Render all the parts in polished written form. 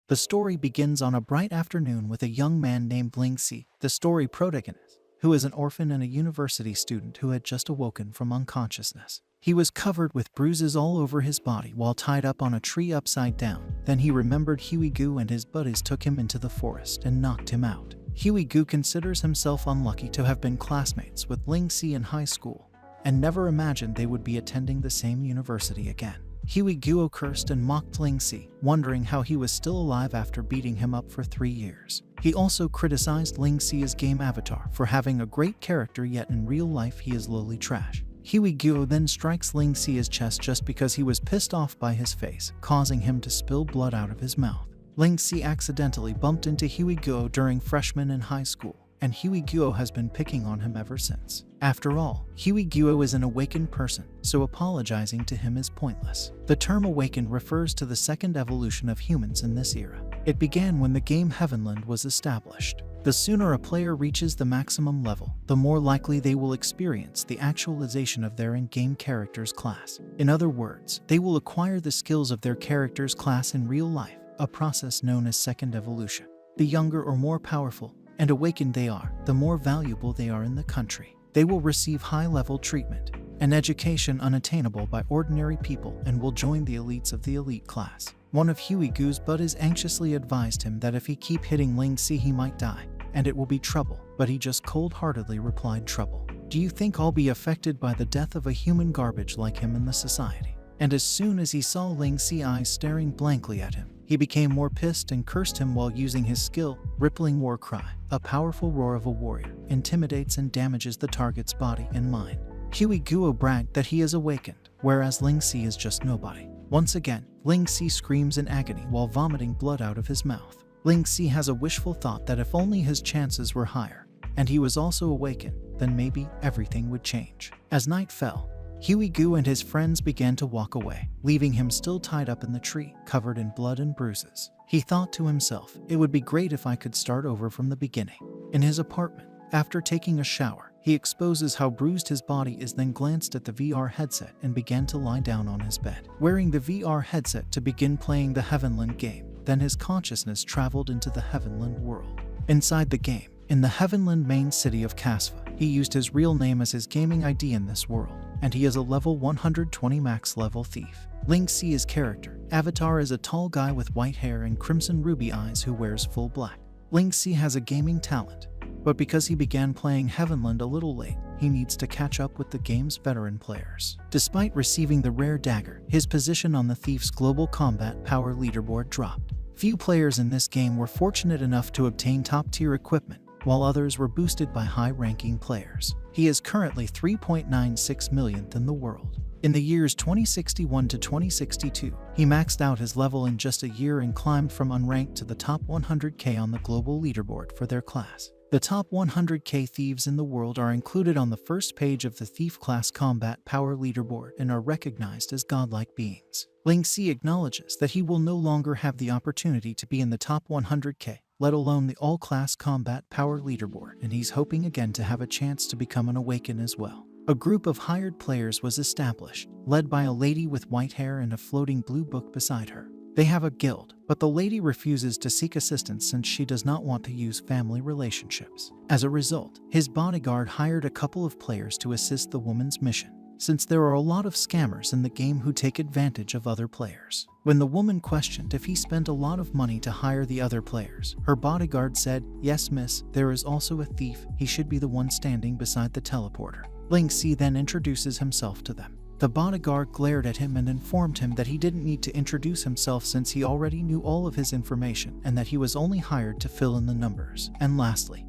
The story begins on a bright afternoon with a young man named Ling Si, the story protagonist, who is an orphan and a university student who had just awoken from unconsciousness. He was covered with bruises all over his body while tied up on a tree upside down. Then he remembered Huey-gu and his buddies took him into the forest and knocked him out. Huey-gu considers himself unlucky to have been classmates with Ling Si in high school and never imagined they would be attending the same university again. Huey-gu cursed and mocked Ling Si, wondering how he was still alive after beating him up for 3 years. He also criticized Ling Si's game avatar for having a great character, yet in real life he is lowly trash. Huey-gu then strikes Ling Si's chest just because he was pissed off by his face, causing him to spill blood out of his mouth. Ling Si accidentally bumped into Huey-gu during freshman in high school, and Huey-gu has been picking on him ever since. After all, Huey-gu is an awakened person, so apologizing to him is pointless. The term awakened refers to the second evolution of humans in this era. It began when the game Heavenland was established. The sooner a player reaches the maximum level, the more likely they will experience the actualization of their in-game character's class. In other words, they will acquire the skills of their character's class in real life, a process known as second evolution. The younger or more powerful and awakened they are, the more valuable they are in the country. They will receive high-level treatment, an education unattainable by ordinary people, and will join the elites of the elite class. One of Huey-gu's buddies anxiously advised him that if he keep hitting Ling Si he might die, and it will be trouble, but he just cold-heartedly replied, "Trouble? Do you think I'll be affected by the death of a human garbage like him in the society?" And as soon as he saw Ling Si eyes staring blankly at him, he became more pissed and cursed him while using his skill, Rippling War Cry. A powerful roar of a warrior intimidates and damages the target's body and mind. Huey-gu bragged that he is awakened, whereas Ling Si is just nobody. Once again, Ling Si screams in agony while vomiting blood out of his mouth. Ling Si has a wishful thought that if only his chances were higher, and he was also awakened, then maybe everything would change. As night fell, Huey-gu and his friends began to walk away, leaving him still tied up in the tree, covered in blood and bruises. He thought to himself, it would be great if I could start over from the beginning. In his apartment, after taking a shower, he exposes how bruised his body is, then glanced at the VR headset and began to lie down on his bed, wearing the VR headset to begin playing the Heavenland game. Then his consciousness traveled into the Heavenland world. Inside the game, in the Heavenland main city of Kasva, he used his real name as his gaming ID in this world, and he is a level 120 max level thief. Ling Si's character, avatar, is a tall guy with white hair and crimson ruby eyes who wears full black. Ling Si has a gaming talent, but because he began playing Heavenland a little late, he needs to catch up with the game's veteran players. Despite receiving the rare dagger, his position on the Thief's global combat power leaderboard dropped. Few players in this game were fortunate enough to obtain top-tier equipment, while others were boosted by high-ranking players. He is currently 3.96 millionth in the world. In the years 2061 to 2062, he maxed out his level in just a year and climbed from unranked to the top 100k on the global leaderboard for their class. The top 100k thieves in the world are included on the first page of the Thief class combat power leaderboard and are recognized as godlike beings. Ling Si acknowledges that he will no longer have the opportunity to be in the top 100k, let alone the all-class combat power leaderboard, and he's hoping again to have a chance to become an Awaken as well. A group of hired players was established, led by a lady with white hair and a floating blue book beside her. They have a guild, but the lady refuses to seek assistance since she does not want to use family relationships. As a result, his bodyguard hired a couple of players to assist the woman's mission, since there are a lot of scammers in the game who take advantage of other players. When the woman questioned if he spent a lot of money to hire the other players, her bodyguard said, "Yes, miss, there is also a thief. He should be the one standing beside the teleporter." Ling Si then introduces himself to them. The bodyguard glared at him and informed him that he didn't need to introduce himself since he already knew all of his information and that he was only hired to fill in the numbers. And lastly,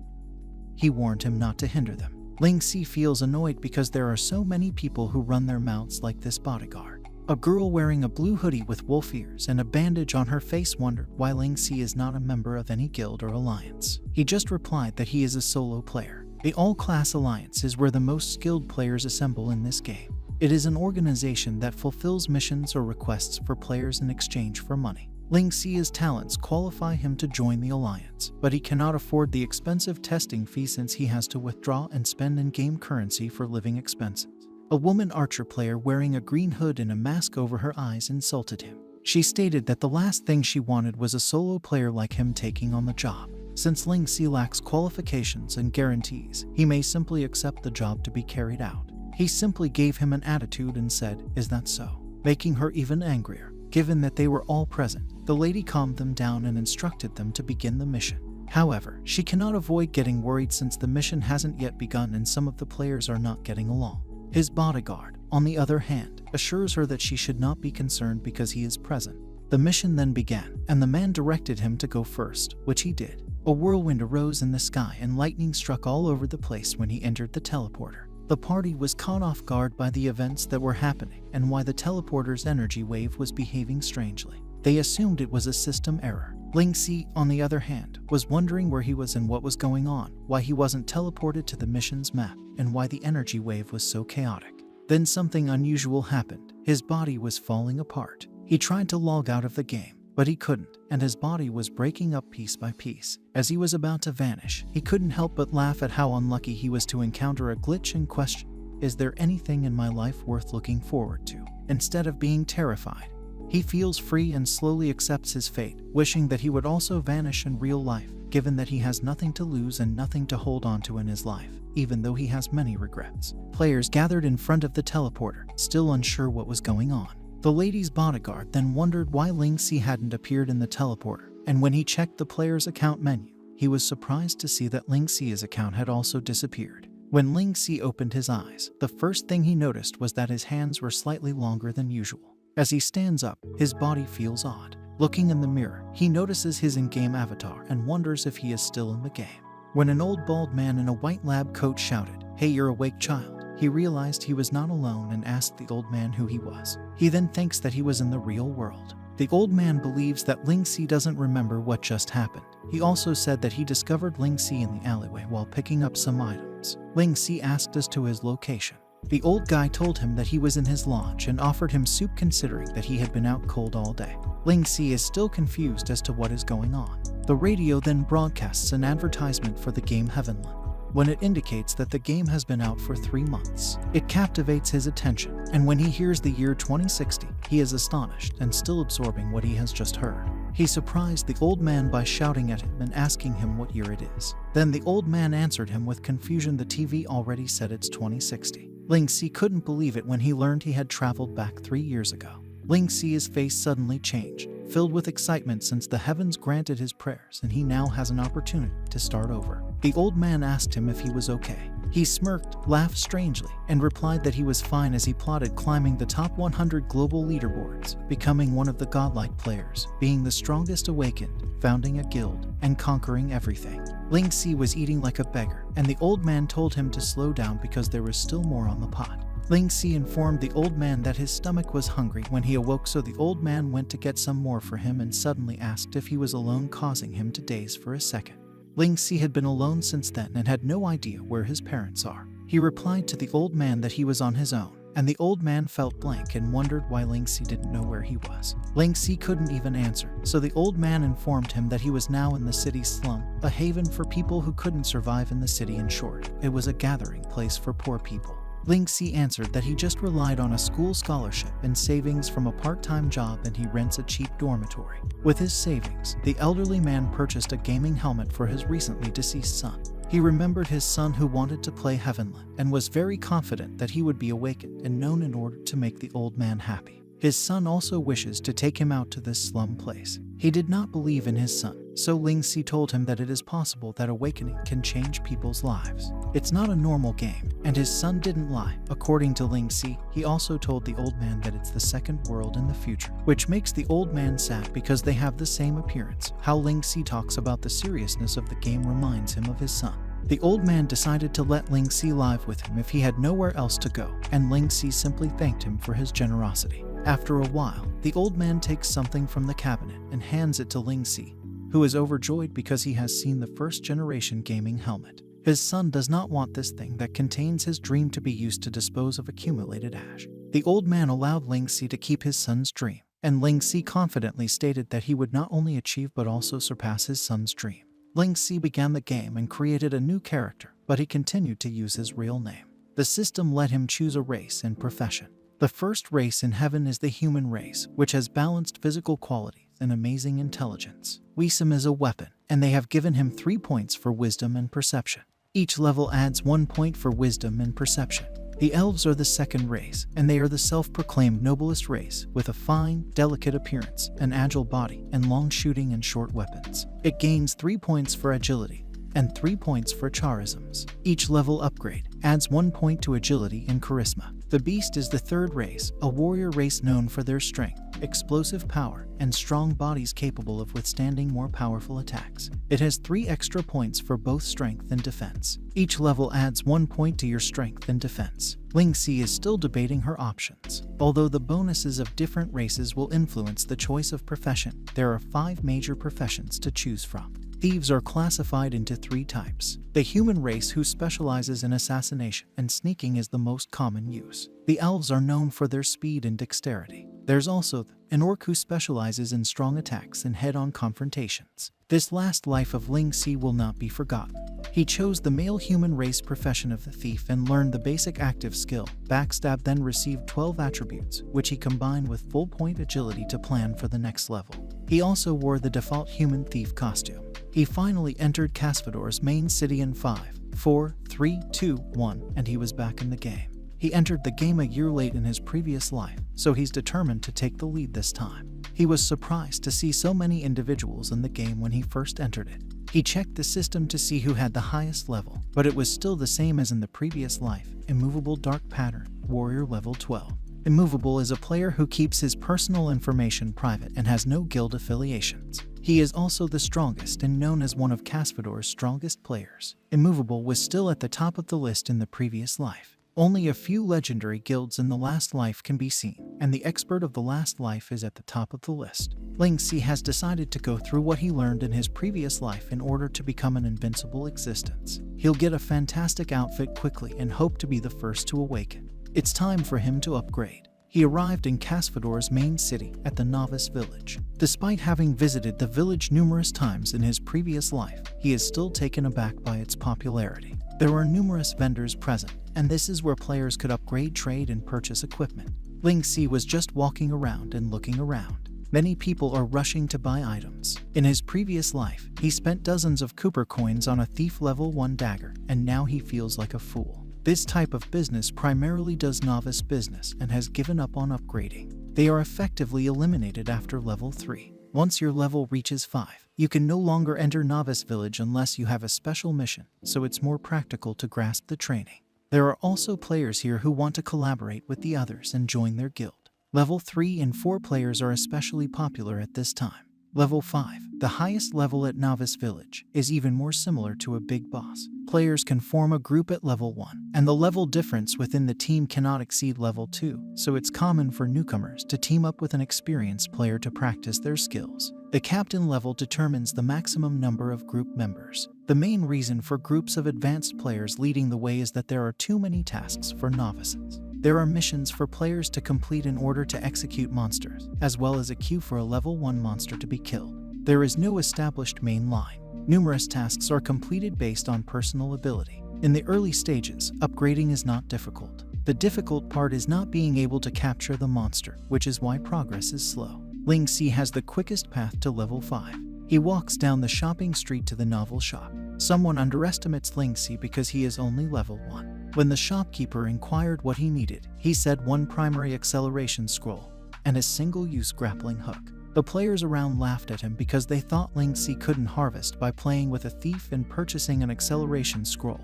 he warned him not to hinder them. Ling Si feels annoyed because there are so many people who run their mouths like this bodyguard. A girl wearing a blue hoodie with wolf ears and a bandage on her face wondered why Ling Si is not a member of any guild or alliance. He just replied that he is a solo player. The all-class alliance is where the most skilled players assemble in this game. It is an organization that fulfills missions or requests for players in exchange for money. Ling Si's talents qualify him to join the alliance, but he cannot afford the expensive testing fee since he has to withdraw and spend in-game currency for living expenses. A woman archer player wearing a green hood and a mask over her eyes insulted him. She stated that the last thing she wanted was a solo player like him taking on the job. Since Ling Si lacks qualifications and guarantees, he may simply accept the job to be carried out. He simply gave him an attitude and said, "Is that so?" making her even angrier. Given that they were all present, the lady calmed them down and instructed them to begin the mission. However, she cannot avoid getting worried since the mission hasn't yet begun and some of the players are not getting along. His bodyguard, on the other hand, assures her that she should not be concerned because he is present. The mission then began, and the man directed him to go first, which he did. A whirlwind arose in the sky and lightning struck all over the place when he entered the teleporter. The party was caught off guard by the events that were happening and why the teleporter's energy wave was behaving strangely. They assumed it was a system error. Ling Si, on the other hand, was wondering where he was and what was going on, why he wasn't teleported to the mission's map, and why the energy wave was so chaotic. Then something unusual happened. His body was falling apart. He tried to log out of the game, but he couldn't, and his body was breaking up piece by piece. As he was about to vanish, he couldn't help but laugh at how unlucky he was to encounter a glitch and question, "Is there anything in my life worth looking forward to?" Instead of being terrified, he feels free and slowly accepts his fate, wishing that he would also vanish in real life, given that he has nothing to lose and nothing to hold on to in his life, even though he has many regrets. Players gathered in front of the teleporter, still unsure what was going on. The lady's bodyguard then wondered why Ling Si hadn't appeared in the teleporter, and when he checked the player's account menu, he was surprised to see that Ling Si's account had also disappeared. When Ling Si opened his eyes, the first thing he noticed was that his hands were slightly longer than usual. As he stands up, his body feels odd. Looking in the mirror, he notices his in-game avatar and wonders if he is still in the game. When an old bald man in a white lab coat shouted, "Hey, you're awake, child," he realized he was not alone and asked the old man who he was. He then thinks that he was in the real world. The old man believes that Ling Si doesn't remember what just happened. He also said that he discovered Ling Si in the alleyway while picking up some items. Ling Si asked as to his location. The old guy told him that he was in his lodge and offered him soup considering that he had been out cold all day. Ling Si is still confused as to what is going on. The radio then broadcasts an advertisement for the game Heavenland. When it indicates that the game has been out for 3 months, it captivates his attention, and when he hears the year 2060, he is astonished and still absorbing what he has just heard. He surprised the old man by shouting at him and asking him what year it is. Then the old man answered him with confusion. The TV already said it's 2060. Ling Si couldn't believe it when he learned he had traveled back 3 years ago. Ling Si's face suddenly changed, filled with excitement since the heavens granted his prayers and he now has an opportunity to start over. The old man asked him if he was okay. He smirked, laughed strangely, and replied that he was fine as he plotted climbing the top 100 global leaderboards, becoming one of the godlike players, being the strongest awakened, founding a guild, and conquering everything. Ling Si was eating like a beggar, and the old man told him to slow down because there was still more on the pot. Ling Si informed the old man that his stomach was hungry when he awoke, so the old man went to get some more for him and suddenly asked if he was alone, causing him to daze for a second. Ling Si had been alone since then and had no idea where his parents are. He replied to the old man that he was on his own, and the old man felt blank and wondered why Ling Si didn't know where he was. Ling Si couldn't even answer, so the old man informed him that he was now in the city's slum, a haven for people who couldn't survive in the city. In short, it was a gathering place for poor people. Ling Si answered that he just relied on a school scholarship and savings from a part-time job, and he rents a cheap dormitory. With his savings, the elderly man purchased a gaming helmet for his recently deceased son. He remembered his son who wanted to play Heavenland and was very confident that he would be awakened and known in order to make the old man happy. His son also wishes to take him out to this slum place. He did not believe in his son, so Ling Si told him that it is possible that awakening can change people's lives. It's not a normal game, and his son didn't lie. According to Ling Si, he also told the old man that it's the second world in the future, which makes the old man sad because they have the same appearance. How Ling Si talks about the seriousness of the game reminds him of his son. The old man decided to let Ling Si live with him if he had nowhere else to go, and Ling Si simply thanked him for his generosity. After a while, the old man takes something from the cabinet and hands it to Ling Si, who is overjoyed because he has seen the first-generation gaming helmet. His son does not want this thing that contains his dream to be used to dispose of accumulated ash. The old man allowed Ling Si to keep his son's dream, and Ling Si confidently stated that he would not only achieve but also surpass his son's dream. Ling Si began the game and created a new character, but he continued to use his real name. The system let him choose a race and profession. The first race in heaven is the human race, which has balanced physical qualities and amazing intelligence. Wisdom is a weapon, and they have given him 3 points for wisdom and perception. Each level adds 1 point for wisdom and perception. The elves are the second race, and they are the self-proclaimed noblest race, with a fine, delicate appearance, an agile body, and long shooting and short weapons. It gains 3 points for agility, and 3 points for charisms. Each level upgrade adds 1 point to agility and charisma. The beast is the third race, a warrior race known for their strength, explosive power, and strong bodies capable of withstanding more powerful attacks. It has 3 extra points for both strength and defense. Each level adds 1 point to your strength and defense. Lingxi is still debating her options. Although the bonuses of different races will influence the choice of profession, there are 5 major professions to choose from. Thieves are classified into 3 types. The human race, who specializes in assassination and sneaking, is the most common use. The elves are known for their speed and dexterity. There's also an orc, who specializes in strong attacks and head-on confrontations. This last life of Lingxi will not be forgotten. He chose the male human race profession of the thief and learned the basic active skill, Backstab, then received 12 attributes, which he combined with full point agility to plan for the next level. He also wore the default human thief costume. He finally entered Casfador's main city in 5, 4, 3, 2, 1, and he was back in the game. He entered the game a year late in his previous life, so he's determined to take the lead this time. He was surprised to see so many individuals in the game when he first entered it. He checked the system to see who had the highest level, but it was still the same as in the previous life: Immovable Dark Pattern, Warrior level 12. Immovable is a player who keeps his personal information private and has no guild affiliations. He is also the strongest and known as one of Casfador's strongest players. Immovable was still at the top of the list in the previous life. Only a few legendary guilds in the last life can be seen, and the expert of the last life is at the top of the list. Lingxi has decided to go through what he learned in his previous life in order to become an invincible existence. He'll get a fantastic outfit quickly and hope to be the first to awaken. It's time for him to upgrade. He arrived in Casfador's main city at the Novice Village. Despite having visited the village numerous times in his previous life, he is still taken aback by its popularity. There were numerous vendors present, and this is where players could upgrade, trade, and purchase equipment. Lingxi was just walking around and looking around. Many people are rushing to buy items. In his previous life, he spent dozens of Cooper coins on a thief level 1 dagger, and now he feels like a fool. This type of business primarily does novice business and has given up on upgrading. They are effectively eliminated after level 3. Once your level reaches 5, you can no longer enter Novice Village unless you have a special mission, so it's more practical to grasp the training. There are also players here who want to collaborate with the others and join their guild. Level 3 and 4 players are especially popular at this time. Level 5, the highest level at Novice Village, is even more similar to a big boss. Players can form a group at level 1, and the level difference within the team cannot exceed level 2, so it's common for newcomers to team up with an experienced player to practice their skills. The captain level determines the maximum number of group members. The main reason for groups of advanced players leading the way is that there are too many tasks for novices. There are missions for players to complete in order to execute monsters, as well as a queue for a level 1 monster to be killed. There is no established main line. Numerous tasks are completed based on personal ability. In the early stages, upgrading is not difficult. The difficult part is not being able to capture the monster, which is why progress is slow. Lingxi has the quickest path to level 5. He walks down the shopping street to the novel shop. Someone underestimates Lingxi because he is only level 1. When the shopkeeper inquired what he needed, he said 1 primary acceleration scroll and a single-use grappling hook. The players around laughed at him because they thought Lingxi couldn't harvest by playing with a thief and purchasing an acceleration scroll,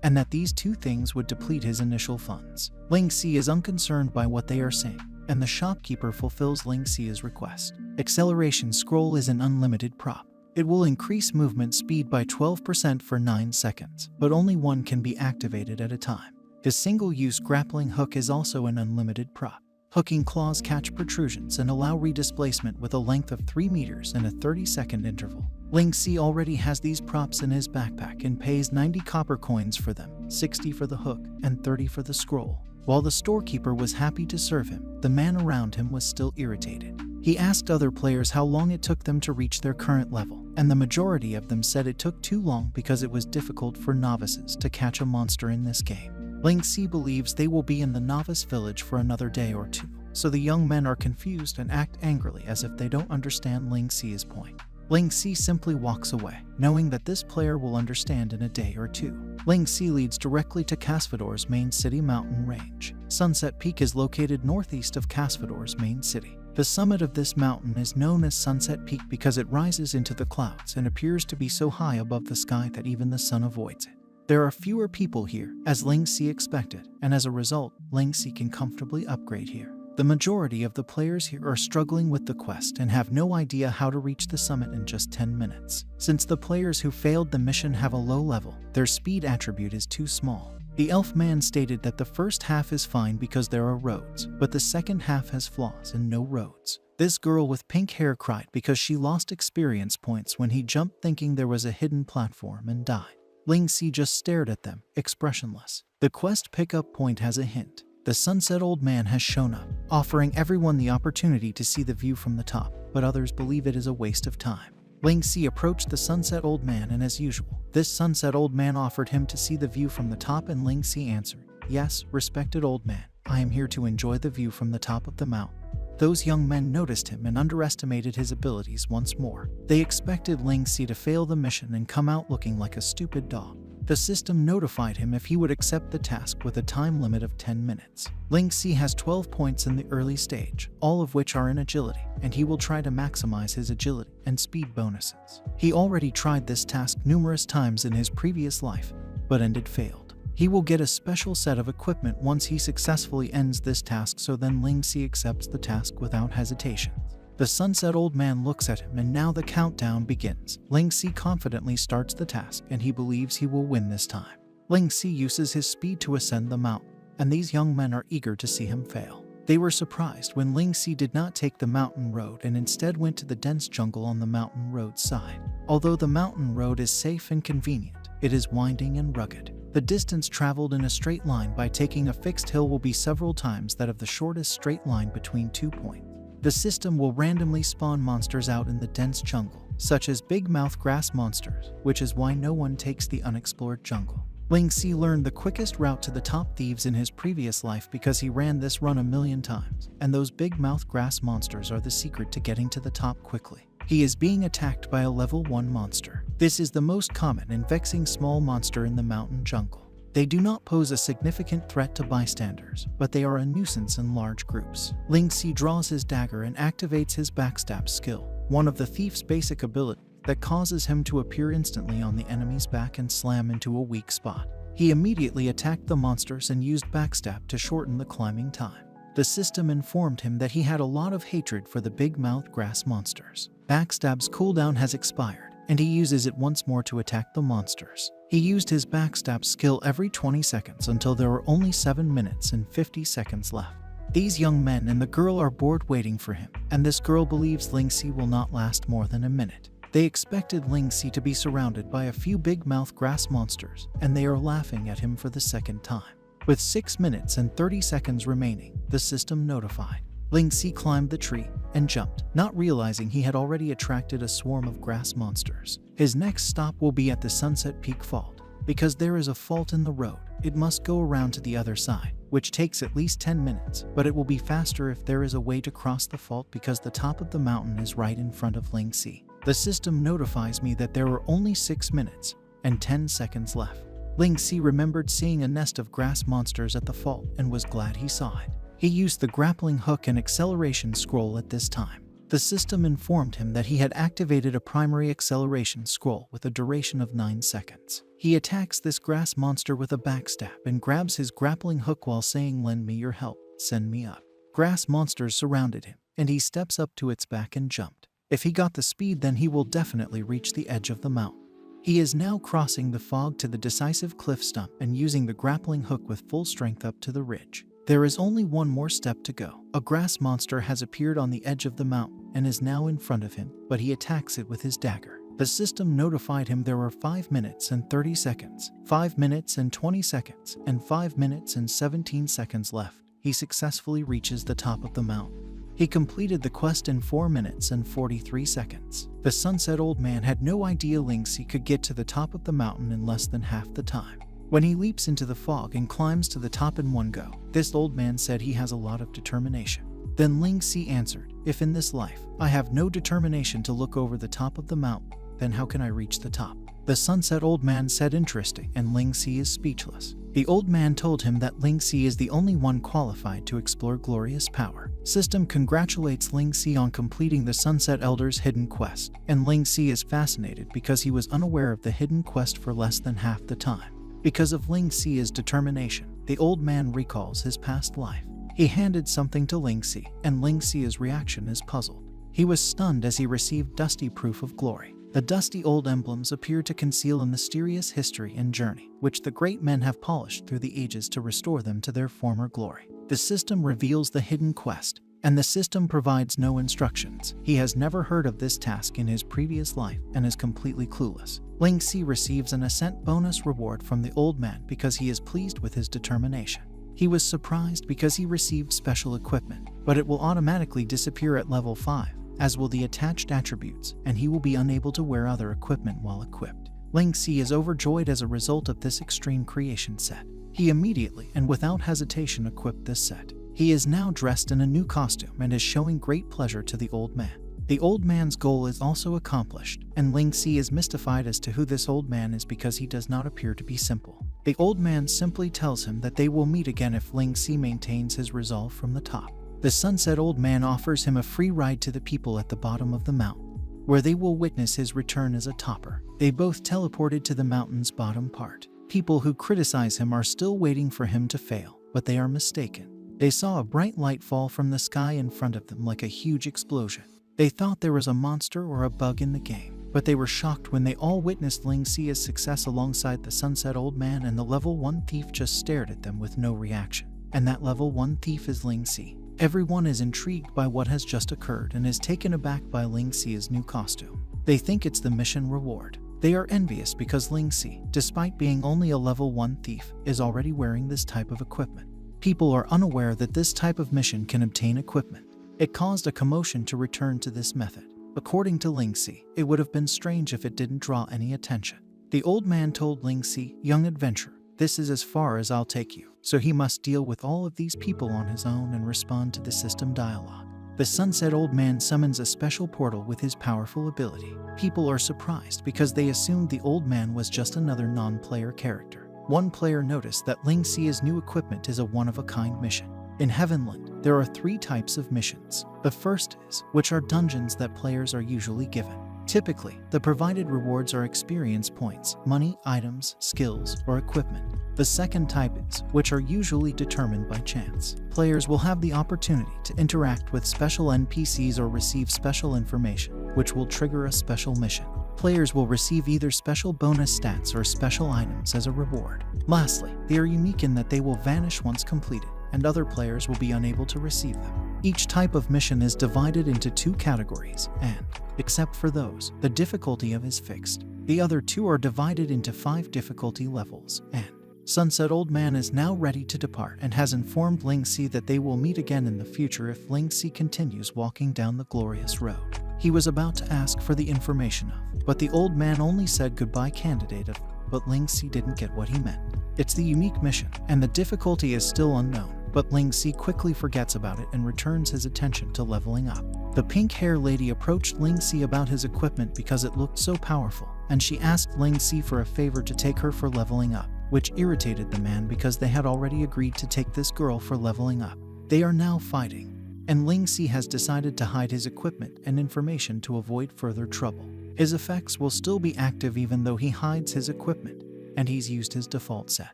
and that these 2 things would deplete his initial funds. Lingxi is unconcerned by what they are saying, and the shopkeeper fulfills Lingxi's request. Acceleration scroll is an unlimited prop. It will increase movement speed by 12% for 9 seconds, but only 1 can be activated at a time. His single-use grappling hook is also an unlimited prop. Hooking claws catch protrusions and allow redisplacement with a length of 3 meters and a 30-second interval. Lingxi already has these props in his backpack and pays 90 copper coins for them, 60 for the hook and 30 for the scroll. While the storekeeper was happy to serve him, the man around him was still irritated. He asked other players how long it took them to reach their current level, and the majority of them said it took too long because it was difficult for novices to catch a monster in this game. Lingxi believes they will be in the novice village for another day or two, so the young men are confused and act angrily as if they don't understand Lingxi's point. Lingxi simply walks away, knowing that this player will understand in a day or two. Lingxi leads directly to Casvador's main city mountain range. Sunset Peak is located northeast of Casvador's main city. The summit of this mountain is known as Sunset Peak because it rises into the clouds and appears to be so high above the sky that even the sun avoids it. There are fewer people here, as Lingxi expected, and as a result, Lingxi can comfortably upgrade here. The majority of the players here are struggling with the quest and have no idea how to reach the summit in just 10 minutes. Since the players who failed the mission have a low level, their speed attribute is too small. The elf man stated that the first half is fine because there are roads, but the second half has flaws and no roads. This girl with pink hair cried because she lost experience points when he jumped thinking there was a hidden platform and died. Lingxi just stared at them, expressionless. The quest pickup point has a hint. The Sunset Old Man has shown up, offering everyone the opportunity to see the view from the top, but others believe it is a waste of time. Lingxi approached the Sunset Old Man, and as usual, this Sunset Old Man offered him to see the view from the top, and Lingxi answered, "Yes, respected old man, I am here to enjoy the view from the top of the mountain." Those young men noticed him and underestimated his abilities once more. They expected Lingxi to fail the mission and come out looking like a stupid dog. The system notified him if he would accept the task with a time limit of 10 minutes. Lingxi has 12 points in the early stage, all of which are in agility, and he will try to maximize his agility and speed bonuses. He already tried this task numerous times in his previous life, but failed. He will get a special set of equipment once he successfully ends this task, so then Lingxi accepts the task without hesitation. The Sunset Old Man looks at him, and now the countdown begins. Lingxi confidently starts the task, and he believes he will win this time. Lingxi uses his speed to ascend the mountain, and these young men are eager to see him fail. They were surprised when Lingxi did not take the mountain road and instead went to the dense jungle on the mountain road side. Although the mountain road is safe and convenient, it is winding and rugged. The distance traveled in a straight line by taking a fixed hill will be several times that of the shortest straight line between 2 points. The system will randomly spawn monsters out in the dense jungle, such as big mouth grass monsters, which is why no one takes the unexplored jungle. Lingxi learned the quickest route to the top thieves in his previous life because he ran this run a million times, and those big mouth grass monsters are the secret to getting to the top quickly. He is being attacked by a level 1 monster. This is the most common and vexing small monster in the mountain jungle. They do not pose a significant threat to bystanders, but they are a nuisance in large groups. Lingxi draws his dagger and activates his backstab skill, one of the thief's basic abilities that causes him to appear instantly on the enemy's back and slam into a weak spot. He immediately attacked the monsters and used backstab to shorten the climbing time. The system informed him that he had a lot of hatred for the big-mouthed grass monsters. Backstab's cooldown has expired, and he uses it once more to attack the monsters. He used his backstab skill every 20 seconds until there were only 7 minutes and 50 seconds left. These young men and the girl are bored waiting for him, and this girl believes Lingxi will not last more than a minute. They expected Lingxi to be surrounded by a few big-mouth grass monsters, and they are laughing at him for the second time. With 6 minutes and 30 seconds remaining, the system notified. Lingxi climbed the tree and jumped, not realizing he had already attracted a swarm of grass monsters. His next stop will be at the Sunset Peak Fault. Because there is a fault in the road, it must go around to the other side, which takes at least 10 minutes, but it will be faster if there is a way to cross the fault because the top of the mountain is right in front of Lingxi. The system notifies me that there are only 6 minutes and 10 seconds left. Lingxi remembered seeing a nest of grass monsters at the fault and was glad he saw it. He used the grappling hook and acceleration scroll at this time. The system informed him that he had activated a primary acceleration scroll with a duration of 9 seconds. He attacks this grass monster with a backstab and grabs his grappling hook while saying, "Lend me your help, send me up." Grass monsters surrounded him, and he steps up to its back and jumped. If he got the speed, then he will definitely reach the edge of the mountain. He is now crossing the fog to the decisive cliff stump and using the grappling hook with full strength up to the ridge. There is only one more step to go. A grass monster has appeared on the edge of the mountain and is now in front of him, but he attacks it with his dagger. The system notified him there were 5 minutes and 30 seconds, 5 minutes and 20 seconds, and 5 minutes and 17 seconds left. He successfully reaches the top of the mountain. He completed the quest in 4 minutes and 43 seconds. The Sunset Old Man had no idea Lingxi could get to the top of the mountain in less than half the time. when he leaps into the fog and climbs to the top in one go. This old man said he has a lot of determination. Then Ling Si answered, "If in this life I have no determination to look over the top of the mountain, then how can I reach the top?" The sunset old man said, "Interesting," and Ling Si is speechless. The old man told him that Ling Si is the only one qualified to explore glorious power. System congratulates Ling Si on completing the Sunset Elder's hidden quest, and Ling Si is fascinated because he was unaware of the hidden quest for less than half the time. Because of Ling Si's determination, the old man recalls his past life. He handed something to Ling Si, and Ling Si's reaction is puzzled. He was stunned as he received dusty proof of glory. The dusty old emblems appear to conceal a mysterious history and journey, which the great men have polished through the ages to restore them to their former glory. The system reveals the hidden quest, and the system provides no instructions. He has never heard of this task in his previous life and is completely clueless. Ling Si receives an ascent bonus reward from the old man because he is pleased with his determination. He was surprised because he received special equipment, but it will automatically disappear at level 5. As will the attached attributes, and he will be unable to wear other equipment while equipped. Ling Si is overjoyed as a result of this extreme creation set. He immediately and without hesitation equipped this set. He is now dressed in a new costume and is showing great pleasure to the old man. The old man's goal is also accomplished, and Ling Si is mystified as to who this old man is because he does not appear to be simple. The old man simply tells him that they will meet again if Ling Si maintains his resolve from the top. The sunset old man offers him a free ride to the people at the bottom of the mountain, where they will witness his return as a topper. They both teleported to the mountain's bottom part. People who criticize him are still waiting for him to fail, but they are mistaken. They saw a bright light fall from the sky in front of them like a huge explosion. They thought there was a monster or a bug in the game, but they were shocked when they all witnessed Ling Si's success alongside the sunset old man, and the level 1 thief just stared at them with no reaction. And that level 1 thief is Ling Si. Everyone is intrigued by what has just occurred and is taken aback by Ling Si's new costume. They think it's the mission reward. They are envious because Ling Si, despite being only a level 1 thief, is already wearing this type of equipment. People are unaware that this type of mission can obtain equipment. It caused a commotion to return to this method. According to Ling Si, it would have been strange if it didn't draw any attention. The old man told Ling Si, "Young adventurer, this is as far as I'll take you." So he must deal with all of these people on his own and respond to the system dialogue. The sunset old man summons a special portal with his powerful ability. People are surprised because they assumed the old man was just another non-player character. One player noticed that Ling Si's new equipment is a one-of-a-kind mission. In Heavenland, there are 3 types of missions. The first is, which are dungeons that players are usually given. Typically, the provided rewards are experience points, money, items, skills, or equipment. The second type is, which are usually determined by chance. Players will have the opportunity to interact with special NPCs or receive special information, which will trigger a special mission. Players will receive either special bonus stats or special items as a reward. Lastly, they are unique in that they will vanish once completed, and other players will be unable to receive them. Each type of mission is divided into 2 categories, and, except for those, the difficulty of is fixed. The other 2 are divided into 5 difficulty levels, and Sunset Old Man is now ready to depart and has informed Ling Si that they will meet again in the future if Ling Si continues walking down the glorious road. He was about to ask for the information of, but the old man only said goodbye candidate of, but Ling Si didn't get what he meant. It's the unique mission, and the difficulty is still unknown, but Ling Si quickly forgets about it and returns his attention to leveling up. The pink-hair lady approached Ling Si about his equipment because it looked so powerful, and she asked Ling Si for a favor to take her for leveling up, which irritated the man because they had already agreed to take this girl for leveling up. They are now fighting, and Ling Si has decided to hide his equipment and information to avoid further trouble. His effects will still be active even though he hides his equipment, and he's used his default set.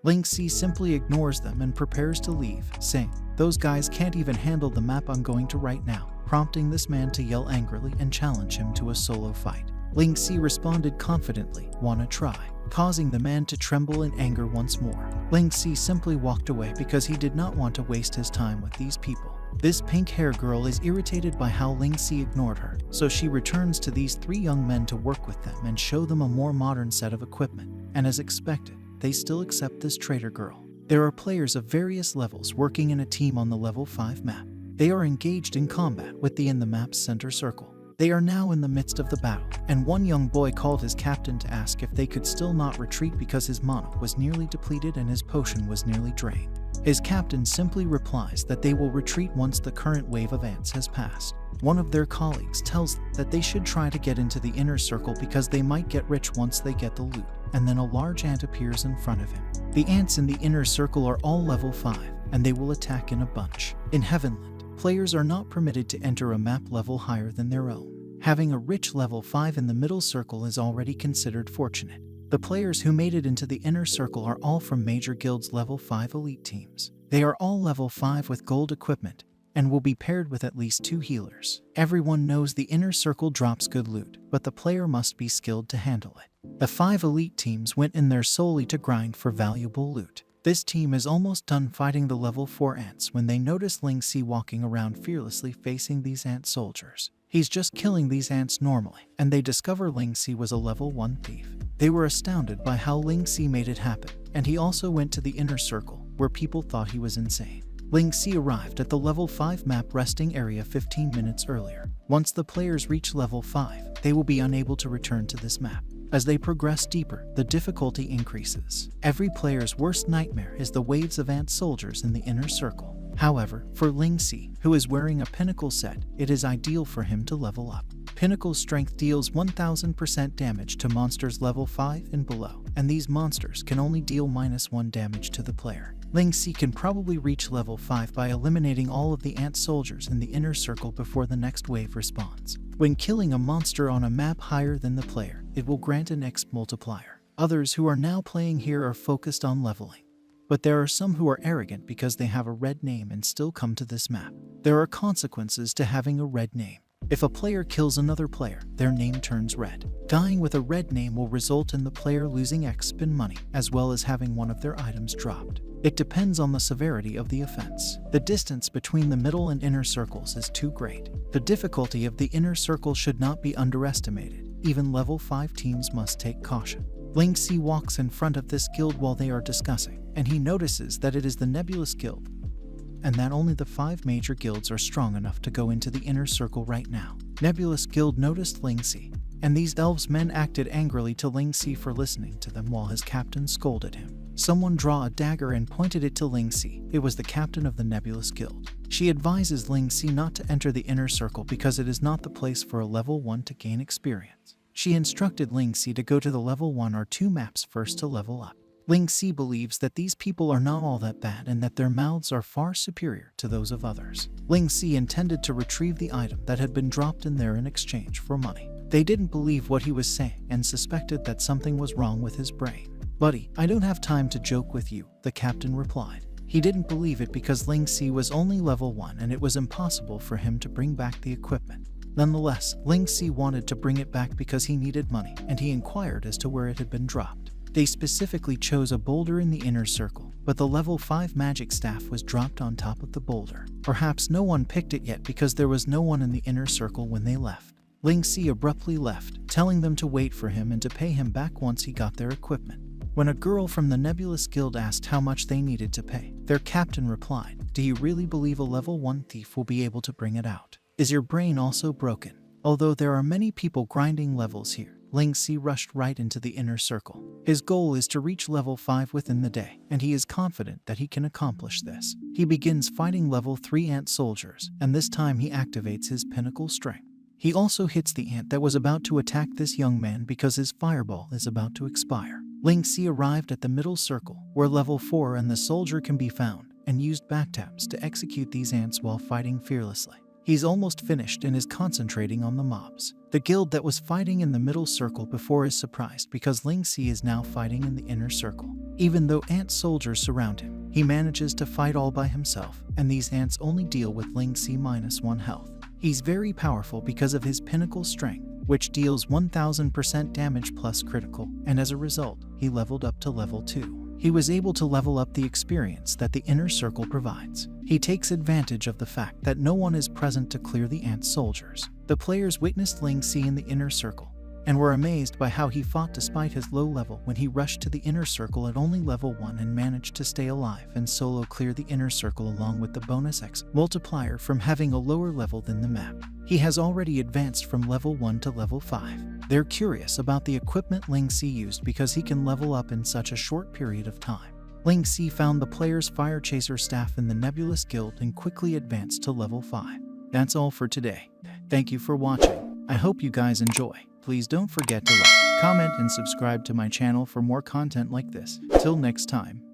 Ling Si simply ignores them and prepares to leave, saying, "Those guys can't even handle the map I'm going to right now," prompting this man to yell angrily and challenge him to a solo fight. Ling Si responded confidently, "Wanna try?" causing the man to tremble in anger once more. Ling Si simply walked away because he did not want to waste his time with these people. This pink-hair girl is irritated by how Ling Si ignored her, so she returns to these 3 young men to work with them and show them a more modern set of equipment. And as expected, they still accept this traitor girl. There are players of various levels working in a team on the level 5 map. They are engaged in combat with the in the map's center circle. They are now in the midst of the battle, and one young boy called his captain to ask if they could still not retreat because his mana was nearly depleted and his potion was nearly drained. His captain simply replies that they will retreat once the current wave of ants has passed. One of their colleagues tells them that they should try to get into the inner circle because they might get rich once they get the loot, and then a large ant appears in front of him. The ants in the inner circle are all level 5, and they will attack in a bunch. In Heavenland, players are not permitted to enter a map level higher than their own. Having a rich level 5 in the middle circle is already considered fortunate. The players who made it into the inner circle are all from major guilds level 5 elite teams. They are all level 5 with gold equipment, and will be paired with at least 2 healers. Everyone knows the inner circle drops good loot, but the player must be skilled to handle it. The 5 elite teams went in there solely to grind for valuable loot. This team is almost done fighting the level 4 ants when they notice Ling Si walking around fearlessly facing these ant soldiers. He's just killing these ants normally, and they discover Ling Si was a level 1 thief. They were astounded by how Ling Si made it happen, and he also went to the inner circle, where people thought he was insane. Ling Si arrived at the level 5 map resting area 15 minutes earlier. Once the players reach level 5, they will be unable to return to this map. As they progress deeper, the difficulty increases. Every player's worst nightmare is the waves of ant soldiers in the inner circle. However, for Ling Si, who is wearing a pinnacle set, it is ideal for him to level up. Pinnacle strength deals 1000% damage to monsters level 5 and below, and these monsters can only deal -1 damage to the player. Ling Si can probably reach level 5 by eliminating all of the ant soldiers in the inner circle before the next wave respawns. When killing a monster on a map higher than the player, it will grant an X multiplier. Others who are now playing here are focused on leveling. But there are some who are arrogant because they have a red name and still come to this map. There are consequences to having a red name. If a player kills another player, their name turns red. Dying with a red name will result in the player losing XP and money, as well as having one of their items dropped. It depends on the severity of the offense. The distance between the middle and inner circles is too great. The difficulty of the inner circle should not be underestimated. Even level 5 teams must take caution. Ling Si walks in front of this guild while they are discussing, and he notices that it is the Nebulous Guild, and that only the 5 major guilds are strong enough to go into the inner circle right now. Nebulous Guild noticed Ling Si, and these elves men acted angrily to Ling Si for listening to them while his captain scolded him. Someone drew a dagger and pointed it to Ling Si. It was the captain of the Nebulous Guild. She advises Ling Si not to enter the inner circle because it is not the place for a level 1 to gain experience. She instructed Ling Si to go to the level 1 or 2 maps first to level up. Ling Si believes that these people are not all that bad and that their mouths are far superior to those of others. Ling Si intended to retrieve the item that had been dropped in there in exchange for money. They didn't believe what he was saying and suspected that something was wrong with his brain. "Buddy, I don't have time to joke with you," the captain replied. He didn't believe it because Ling Si was only level 1 and it was impossible for him to bring back the equipment. Nonetheless, Ling Si wanted to bring it back because he needed money, and he inquired as to where it had been dropped. They specifically chose a boulder in the inner circle, but the level 5 magic staff was dropped on top of the boulder. Perhaps no one picked it yet because there was no one in the inner circle when they left. Ling Si abruptly left, telling them to wait for him and to pay him back once he got their equipment. When a girl from the Nebulous Guild asked how much they needed to pay, their captain replied, "Do you really believe a level 1 thief will be able to bring it out? Is your brain also broken?" Although there are many people grinding levels here, Ling Si rushed right into the inner circle. His goal is to reach level 5 within the day, and he is confident that he can accomplish this. He begins fighting level 3 ant soldiers, and this time he activates his pinnacle strength. He also hits the ant that was about to attack this young man because his fireball is about to expire. Ling Si arrived at the middle circle, where level 4 and the soldier can be found, and used backtaps to execute these ants while fighting fearlessly. He's almost finished and is concentrating on the mobs. The guild that was fighting in the middle circle before is surprised because Ling Si is now fighting in the inner circle. Even though ant soldiers surround him, he manages to fight all by himself, and these ants only deal with Ling Si -1 health. He's very powerful because of his pinnacle strength, which deals 1000% damage plus critical, and as a result, he leveled up to level 2. He was able to level up the experience that the inner circle provides. He takes advantage of the fact that no one is present to clear the ant soldiers. The players witnessed Ling Si in the inner circle, and were amazed by how he fought despite his low level when he rushed to the inner circle at only level 1 and managed to stay alive and solo clear the inner circle along with the bonus X multiplier from having a lower level than the map. He has already advanced from level 1 to level 5. They're curious about the equipment Ling Si used because he can level up in such a short period of time. Ling Si found the player's Fire Chaser staff in the Nebulous Guild and quickly advanced to level 5. That's all for today. Thank you for watching. I hope you guys enjoy. Please don't forget to like, comment, and subscribe to my channel for more content like this. Till next time.